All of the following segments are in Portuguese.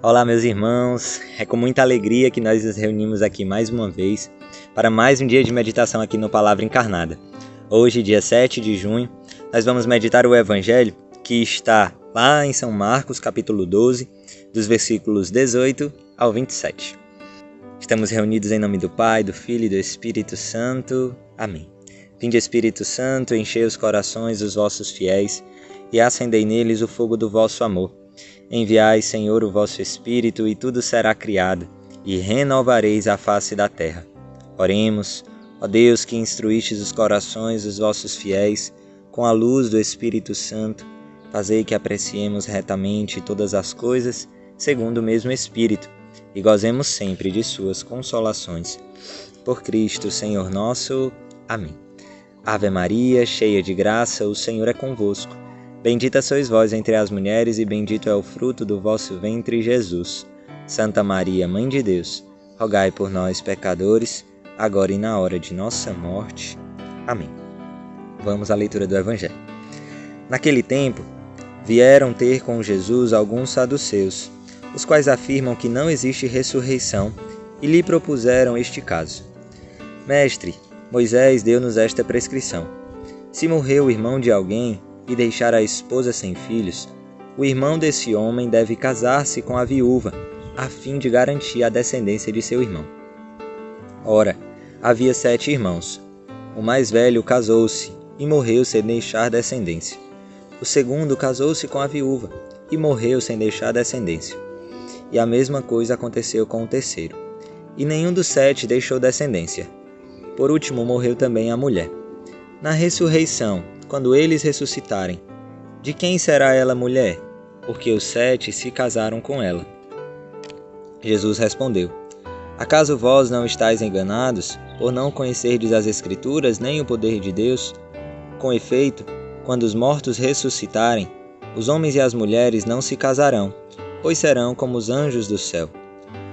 Olá, meus irmãos, é com muita alegria que nós nos reunimos aqui mais uma vez para mais um dia de meditação aqui no Palavra Encarnada. Hoje, dia 7 de junho, nós vamos meditar o Evangelho que está lá em São Marcos, capítulo 12, dos versículos 18 ao 27. Estamos reunidos em nome do Pai, do Filho e do Espírito Santo. Amém. Vinde, Espírito Santo, enchei os corações dos vossos fiéis e acendei neles o fogo do vosso amor. Enviai, Senhor, o vosso Espírito, e tudo será criado, e renovareis a face da terra. Oremos, ó Deus, que instruístes os corações dos vossos fiéis, com a luz do Espírito Santo, fazei que apreciemos retamente todas as coisas, segundo o mesmo Espírito, e gozemos sempre de suas consolações. Por Cristo, Senhor nosso. Amém. Ave Maria, cheia de graça, o Senhor é convosco. Bendita sois vós entre as mulheres, e bendito é o fruto do vosso ventre, Jesus. Santa Maria, Mãe de Deus, rogai por nós, pecadores, agora e na hora de nossa morte. Amém. Vamos à leitura do Evangelho. Naquele tempo, vieram ter com Jesus alguns saduceus, os quais afirmam que não existe ressurreição, e lhe propuseram este caso. Mestre, Moisés deu-nos esta prescrição. Se morreu o irmão de alguém, e deixar a esposa sem filhos, o irmão desse homem deve casar-se com a viúva, a fim de garantir a descendência de seu irmão. Ora, havia 7 irmãos. O mais velho casou-se e morreu sem deixar descendência. O segundo casou-se com a viúva e morreu sem deixar descendência. E a mesma coisa aconteceu com o terceiro. E nenhum dos 7 deixou descendência. Por último morreu também a mulher. Na ressurreição, quando eles ressuscitarem, de quem será ela mulher? Porque os 7 se casaram com ela. Jesus respondeu: Acaso vós não estáis enganados, por não conhecerdes as Escrituras nem o poder de Deus? Com efeito, quando os mortos ressuscitarem, os homens e as mulheres não se casarão, pois serão como os anjos do céu.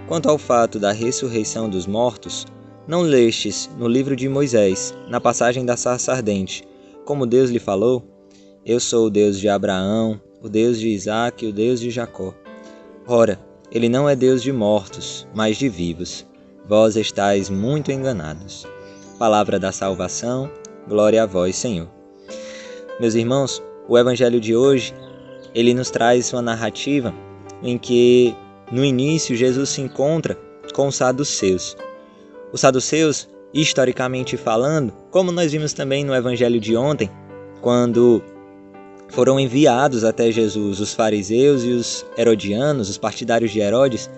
Quanto ao fato da ressurreição dos mortos, não lestes no livro de Moisés, na passagem da sarça ardente, como Deus lhe falou? Eu sou o Deus de Abraão, o Deus de Isaque e o Deus de Jacó. Ora, ele não é Deus de mortos, mas de vivos. Vós estáis muito enganados. Palavra da salvação, glória a vós, Senhor. Meus irmãos, o Evangelho de hoje, ele nos traz uma narrativa em que, no início, Jesus se encontra com os saduceus. Os saduceus, historicamente falando, como nós vimos também no Evangelho de ontem, quando foram enviados até Jesus os fariseus e os herodianos, os partidários de Herodes,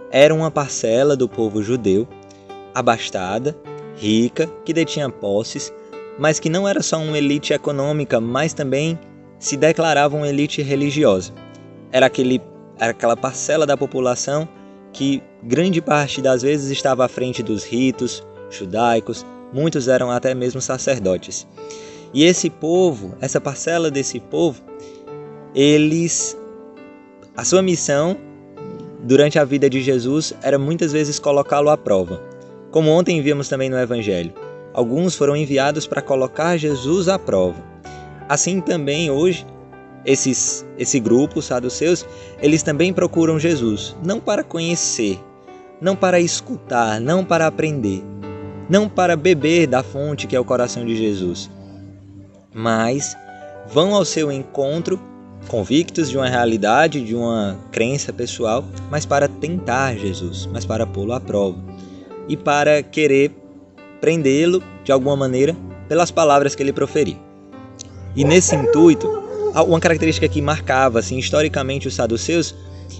eram uma parcela do povo judeu, abastada, rica, que detinha posses, mas que não era só uma elite econômica, mas também se declarava uma elite religiosa. Era aquela parcela da população que grande parte das vezes estava à frente dos ritos judaicos, muitos eram até mesmo sacerdotes. E esse povo, essa parcela desse povo, a sua missão durante a vida de Jesus era muitas vezes colocá-lo à prova. Como ontem vimos também no Evangelho, alguns foram enviados para colocar Jesus à prova. Assim também hoje, esse grupo, os saduceus, eles também procuram Jesus, não para conhecer, não para escutar, não para aprender, não para beber da fonte que é o coração de Jesus, mas vão ao seu encontro convictos de uma realidade, de uma crença pessoal, mas para tentar Jesus, mas para pô-lo à prova e para querer prendê-lo de alguma maneira pelas palavras que ele proferir. E nesse intuito, uma característica que marcava assim, historicamente os saduceus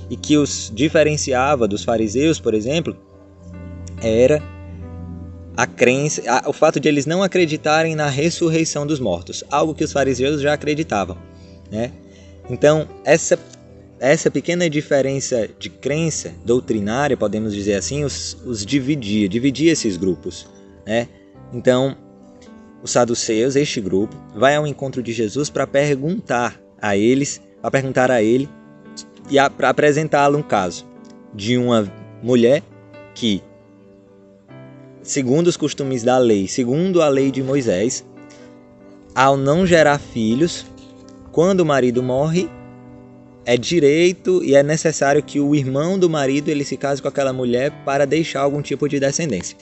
e que os diferenciava dos fariseus, por exemplo, era a crença, o fato de eles não acreditarem na ressurreição dos mortos, algo que os fariseus já acreditavam, né? Então, essa pequena diferença de crença doutrinária, podemos dizer assim, os dividia esses grupos, né? Então, os saduceus, este grupo, vai ao encontro de Jesus para perguntar a ele e para apresentá-lo um caso de uma mulher que, segundo os costumes da lei, segundo a lei de Moisés, ao não gerar filhos, quando o marido morre, é direito e é necessário que o irmão do marido ele se case com aquela mulher para deixar algum tipo de descendência.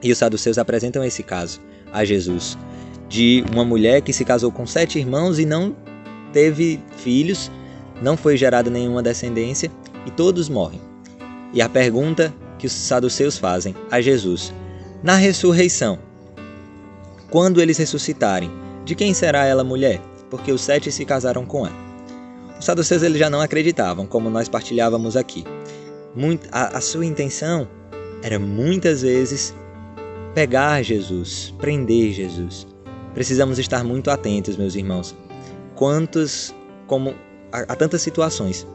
E os saduceus apresentam esse caso a Jesus, de uma mulher que se casou com 7 irmãos e não teve filhos, não foi gerada nenhuma descendência e todos morrem. E a pergunta que os saduceus fazem a Jesus: na ressurreição, quando eles ressuscitarem, de quem será ela mulher? Porque os 7 se casaram com ela. Os saduceus eles já não acreditavam, como nós partilhávamos aqui. A sua intenção era muitas vezes pegar Jesus, prender Jesus. Precisamos estar muito atentos, meus irmãos. Há tantas situações.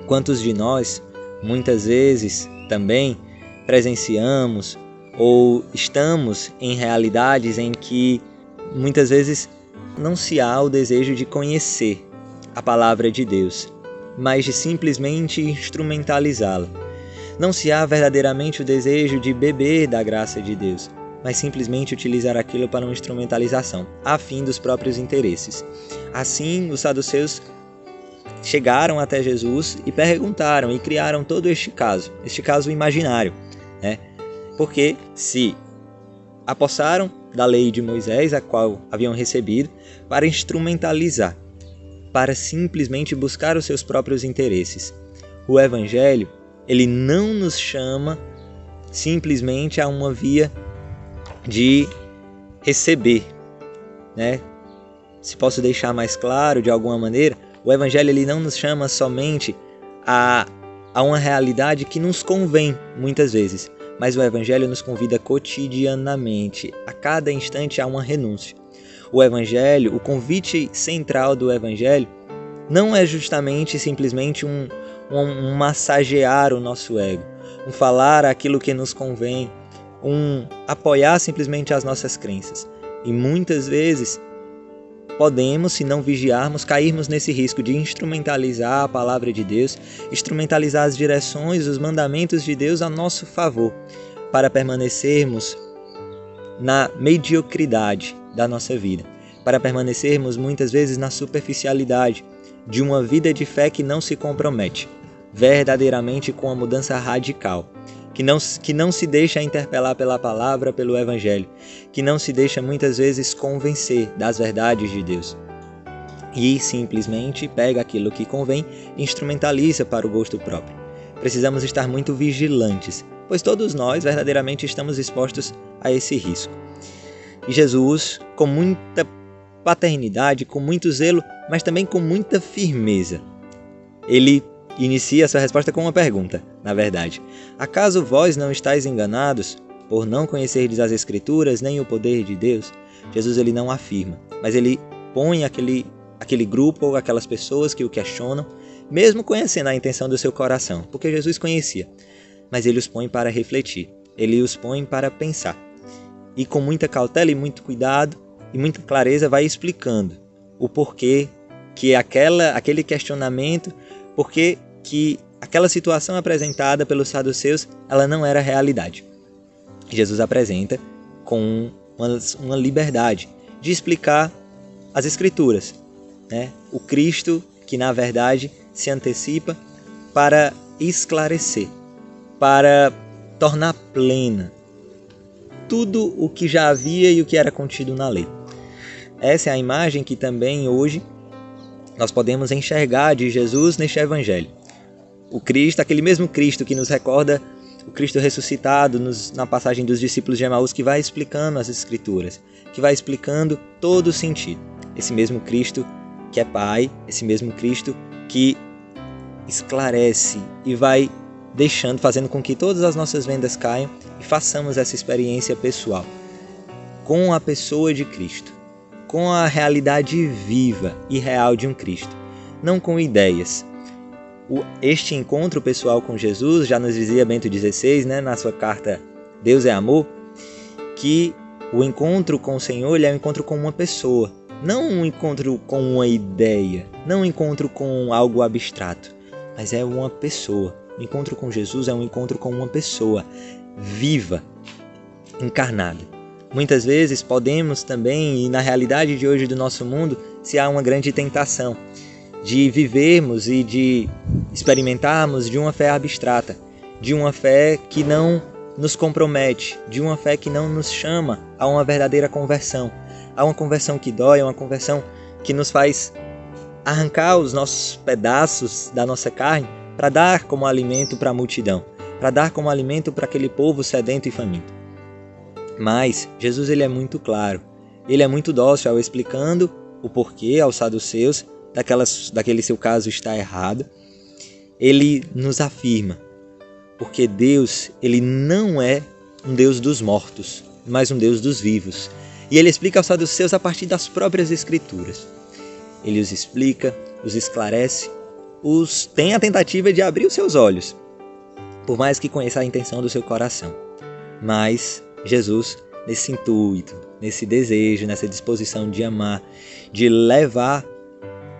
Quantos de nós, muitas vezes, também presenciamos ou estamos em realidades em que, muitas vezes, não se há o desejo de conhecer a palavra de Deus, mas de simplesmente instrumentalizá-la. Não se há verdadeiramente o desejo de beber da graça de Deus, mas simplesmente utilizar aquilo para uma instrumentalização, a fim dos próprios interesses. Assim, os saduceus chegaram até Jesus e perguntaram e criaram todo este caso imaginário, né? Porque se apossaram da lei de Moisés, a qual haviam recebido, para instrumentalizar, para simplesmente buscar os seus próprios interesses. O Evangelho, ele não nos chama simplesmente a uma via de receber, né? Se posso deixar mais claro de alguma maneira, o Evangelho ele não nos chama somente a uma realidade que nos convém muitas vezes, mas o Evangelho nos convida cotidianamente, a cada instante a uma renúncia. O Evangelho, o convite central do Evangelho, não é justamente simplesmente um massagear o nosso ego, um falar aquilo que nos convém, um apoiar simplesmente as nossas crenças. E muitas vezes podemos, se não vigiarmos, cairmos nesse risco de instrumentalizar a palavra de Deus, instrumentalizar as direções, os mandamentos de Deus a nosso favor, para permanecermos na mediocridade da nossa vida, para permanecermos muitas vezes na superficialidade de uma vida de fé que não se compromete verdadeiramente com a mudança radical, que não se deixa interpelar pela palavra, pelo Evangelho, que não se deixa muitas vezes convencer das verdades de Deus e simplesmente pega aquilo que convém e instrumentaliza para o gosto próprio. Precisamos estar muito vigilantes, pois todos nós verdadeiramente estamos expostos a esse risco. E Jesus, com muita paternidade, com muito zelo, mas também com muita firmeza, ele inicia a sua resposta com uma pergunta, na verdade. Acaso vós não estáis enganados por não conhecerdes as Escrituras nem o poder de Deus? Jesus ele não afirma, mas ele põe aquele grupo ou aquelas pessoas que o questionam, mesmo conhecendo a intenção do seu coração, porque Jesus conhecia, mas ele os põe para refletir, ele os põe para pensar. E com muita cautela e muito cuidado e muita clareza vai explicando o porquê que aquele questionamento, porque que aquela situação apresentada pelos saduceus, ela não era realidade. Jesus apresenta com uma liberdade de explicar as Escrituras, né? O Cristo que na verdade se antecipa para esclarecer, para tornar plena tudo o que já havia e o que era contido na lei. Essa é a imagem que também hoje nós podemos enxergar de Jesus neste Evangelho. O Cristo, aquele mesmo Cristo que nos recorda o Cristo ressuscitado na passagem dos discípulos de Emaús, que vai explicando as Escrituras, que vai explicando todo o sentido. Esse mesmo Cristo que é Pai, esse mesmo Cristo que esclarece e vai fazendo com que todas as nossas vendas caiam e façamos essa experiência pessoal com a pessoa de Cristo, com a realidade viva e real de um Cristo, não com ideias. Este encontro pessoal com Jesus, já nos dizia Bento XVI, né, na sua carta Deus é Amor, que o encontro com o Senhor ele é um encontro com uma pessoa, não um encontro com uma ideia, não um encontro com algo abstrato, mas é uma pessoa. O encontro com Jesus é um encontro com uma pessoa viva, encarnada. Muitas vezes podemos também, e na realidade de hoje do nosso mundo, se há uma grande tentação de vivermos e de experimentarmos de uma fé abstrata, de uma fé que não nos compromete, de uma fé que não nos chama a uma verdadeira conversão, a uma conversão que dói, a uma conversão que nos faz arrancar os nossos pedaços da nossa carne para dar como alimento para a multidão, para dar como alimento para aquele povo sedento e faminto. Mas Jesus ele é muito claro, ele é muito dócil ao explicando o porquê aos saduceus daquele seu caso está errado. Ele nos afirma, porque Deus ele não é um Deus dos mortos, mas um Deus dos vivos. E ele explica aos saduceus a partir das próprias Escrituras. Ele os explica, os esclarece, tem a tentativa de abrir os seus olhos, por mais que conheça a intenção do seu coração. Mas Jesus, nesse intuito, nesse desejo, nessa disposição de amar, de levar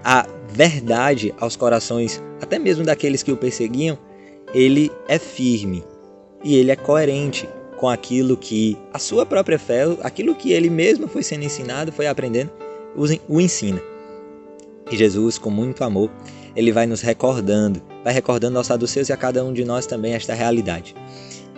a verdade aos corações, até mesmo daqueles que o perseguiam, ele é firme e ele é coerente com aquilo que a sua própria fé, aquilo que ele mesmo foi sendo ensinado, foi aprendendo, o ensina. E Jesus, com muito amor, ele vai nos recordando, vai recordando aos saduceus e a cada um de nós também esta realidade.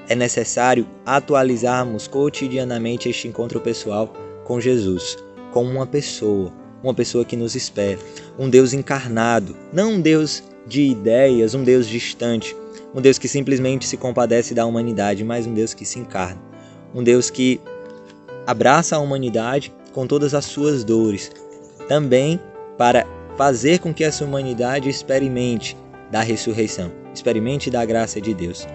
É necessário atualizarmos cotidianamente este encontro pessoal com Jesus, com uma pessoa que nos espera, um Deus encarnado, não um Deus de ideias, um Deus distante, um Deus que simplesmente se compadece da humanidade, mas um Deus que se encarna, um Deus que abraça a humanidade com todas as suas dores, também para fazer com que essa humanidade experimente da ressurreição, experimente da graça de Deus.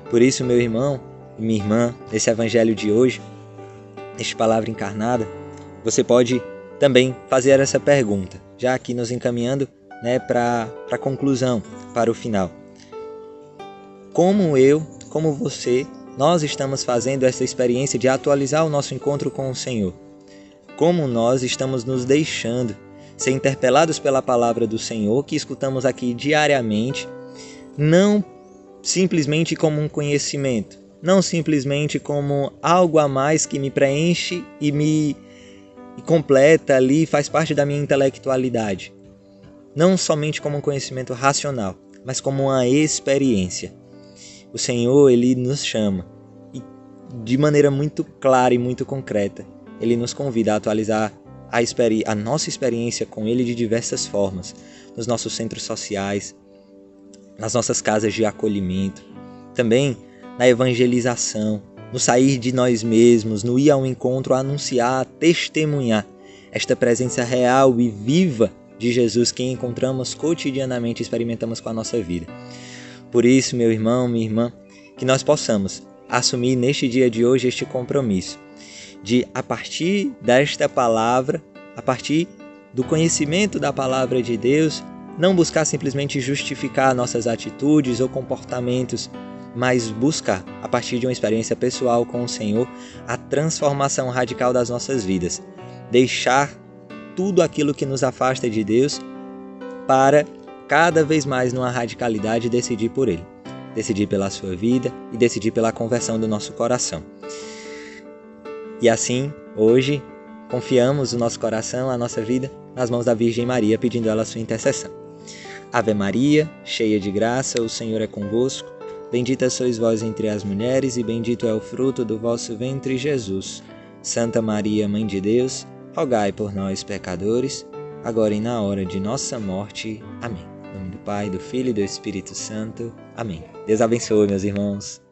Por isso, meu irmão e minha irmã, nesse evangelho de hoje, nesta palavra encarnada, você pode também fazer essa pergunta, já aqui nos encaminhando para a conclusão, para o final. Como eu, como você, nós estamos fazendo essa experiência de atualizar o nosso encontro com o Senhor? Como nós estamos nos deixando ser interpelados pela palavra do Senhor, que escutamos aqui diariamente, não simplesmente como um conhecimento, não simplesmente como algo a mais que me preenche e me completa ali, faz parte da minha intelectualidade. Não somente como um conhecimento racional, mas como uma experiência. O Senhor, ele nos chama e de maneira muito clara e muito concreta, ele nos convida a atualizar a nossa experiência com ele de diversas formas, nos nossos centros sociais, nas nossas casas de acolhimento, também na evangelização, no sair de nós mesmos, no ir ao encontro, a anunciar, a testemunhar esta presença real e viva de Jesus que encontramos cotidianamente e experimentamos com a nossa vida. Por isso, meu irmão, minha irmã, que nós possamos assumir neste dia de hoje este compromisso de, a partir desta palavra, a partir do conhecimento da palavra de Deus, não buscar simplesmente justificar nossas atitudes ou comportamentos, mas buscar, a partir de uma experiência pessoal com o Senhor, a transformação radical das nossas vidas. Deixar tudo aquilo que nos afasta de Deus para cada vez mais numa radicalidade decidir por Ele. Decidir pela sua vida e decidir pela conversão do nosso coração. E assim, hoje, confiamos o nosso coração, a nossa vida, nas mãos da Virgem Maria, pedindo ela a sua intercessão. Ave Maria, cheia de graça, o Senhor é convosco. Bendita sois vós entre as mulheres, e bendito é o fruto do vosso ventre, Jesus. Santa Maria, Mãe de Deus, rogai por nós, pecadores, agora e na hora de nossa morte. Amém. Em nome do Pai, do Filho e do Espírito Santo. Amém. Deus abençoe, meus irmãos.